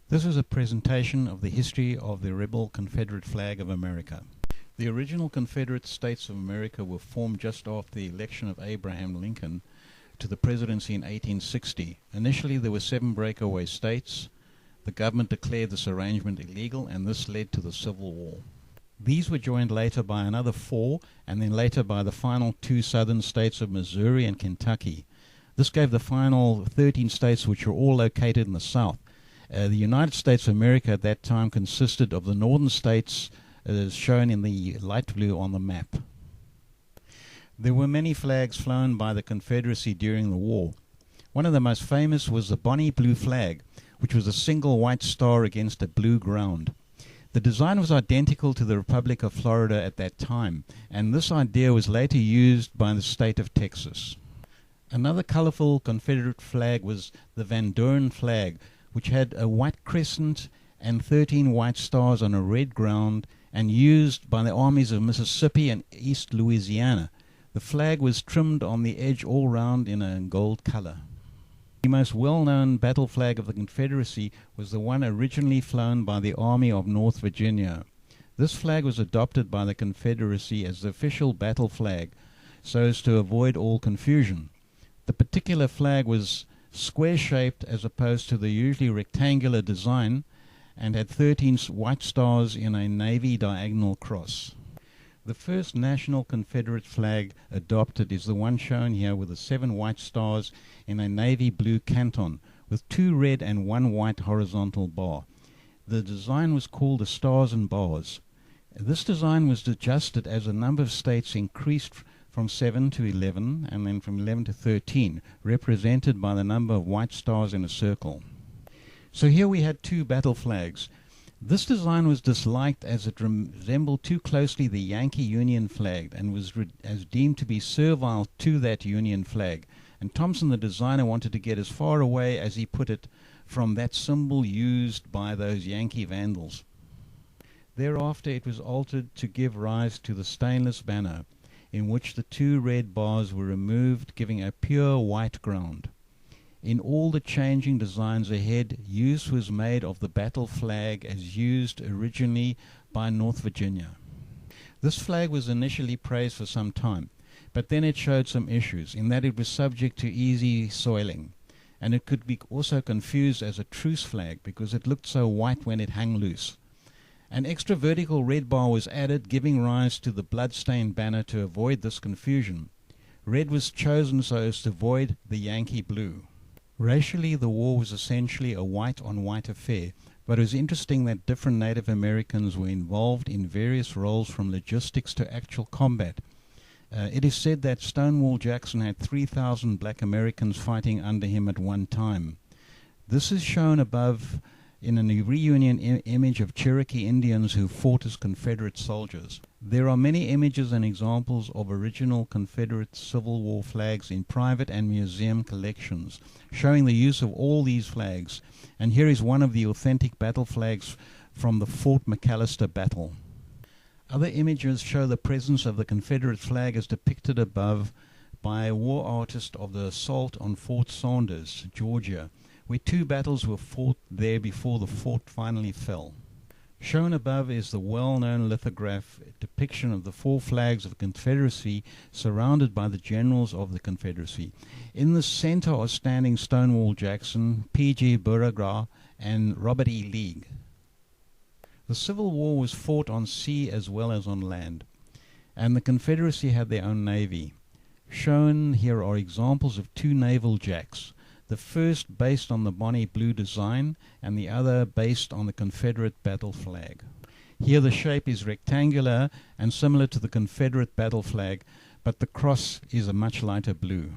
This is a presentation of the history of the rebel Confederate flag of America. The original Confederate States of America were formed just after the election of Abraham Lincoln to the presidency in 1860. Initially there were 7 breakaway states. The government declared this arrangement illegal, and this led to the Civil War. These were joined later by another 4, and then later by the final 2 southern states of Missouri and Kentucky. This gave the final 13 states, which were all located in the South. The United States of America at that time consisted of the northern states, as shown in the light blue on the map. There were many flags flown by the Confederacy during the war. One of the most famous was the Bonnie Blue flag, which was a single white star against a blue ground. The design was identical to the Republic of Florida at that time, and this idea was later used by the state of Texas. Another colorful Confederate flag was the Van Dorn flag, which had a white crescent and 13 white stars on a red ground, and used by the armies of Mississippi and East Louisiana. The flag was trimmed on the edge all round in a gold color. The most well-known battle flag of the Confederacy was the one originally flown by the Army of North Virginia. This flag was adopted by the Confederacy as the official battle flag, so as to avoid all confusion. The particular flag was square-shaped as opposed to the usually rectangular design, and had 13 white stars in a navy diagonal cross. The first national Confederate flag adopted is the one shown here with the 7 white stars in a navy blue canton with 2 red and 1 white horizontal bar. The design was called the Stars and Bars. This design was adjusted as the number of states increased from 7 to 11, and then from 11 to 13, represented by the number of white stars in a circle. So here we had 2 battle flags. This design was disliked as it resembled too closely the Yankee Union flag and was as deemed to be servile to that Union flag. And Thompson, the designer, wanted to get as far away, as he put it, from that symbol used by those Yankee vandals. Thereafter it was altered to give rise to the stainless banner, in which the 2 red bars were removed, giving a pure white ground. In all the changing designs ahead, use was made of the battle flag as used originally by North Virginia. This flag was initially praised for some time, but then it showed some issues, in that it was subject to easy soiling, and it could be also confused as a truce flag because it looked so white when it hung loose. An extra vertical red bar was added, giving rise to the blood-stained banner to avoid this confusion. Red was chosen so as to avoid the Yankee blue. Racially, the war was essentially a white-on-white affair, but it was interesting that different Native Americans were involved in various roles, from logistics to actual combat. It is said that Stonewall Jackson had 3,000 black Americans fighting under him at one time. This is shown above in a reunion image of Cherokee Indians who fought as Confederate soldiers. There are many images and examples of original Confederate Civil War flags in private and museum collections, showing the use of all these flags. And here is one of the authentic battle flags from the Fort McAllister battle. Other images show the presence of the Confederate flag as depicted above by a war artist of the assault on Fort Saunders, Georgia, where 2 battles were fought there before the fort finally fell. Shown above is the well-known lithograph depiction of the 4 flags of the Confederacy surrounded by the generals of the Confederacy. In the center are standing Stonewall Jackson, P.G. Beauregard, and Robert E. Lee. The Civil War was fought on sea as well as on land, and the Confederacy had their own navy. Shown here are examples of 2 naval jacks, the first based on the Bonnie Blue design and the other based on the Confederate battle flag. Here the shape is rectangular and similar to the Confederate battle flag, but the cross is a much lighter blue.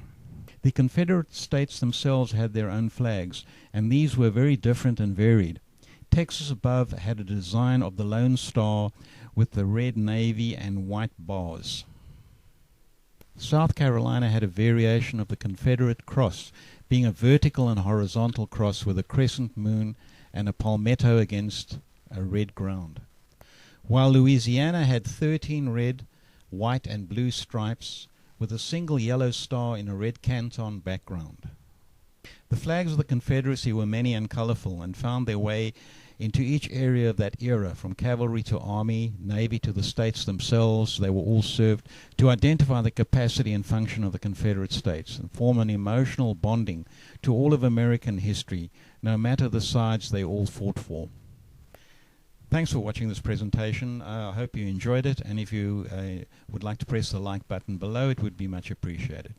The Confederate states themselves had their own flags, and these were very different and varied. Texas above had a design of the Lone Star with the red navy and white bars. South Carolina had a variation of the Confederate cross, being a vertical and horizontal cross with a crescent moon and a palmetto against a red ground. While Louisiana had 13 red, white and blue stripes with a single yellow star in a red canton background. The flags of the Confederacy were many and colorful and found their way into each area of that era, from cavalry to army, navy to the states themselves. They were all served to identify the capacity and function of the Confederate States and form an emotional bonding to all of American history, no matter the sides they all fought for. Thanks for watching this presentation. I hope you enjoyed it, and if you would like to press the like button below, it would be much appreciated.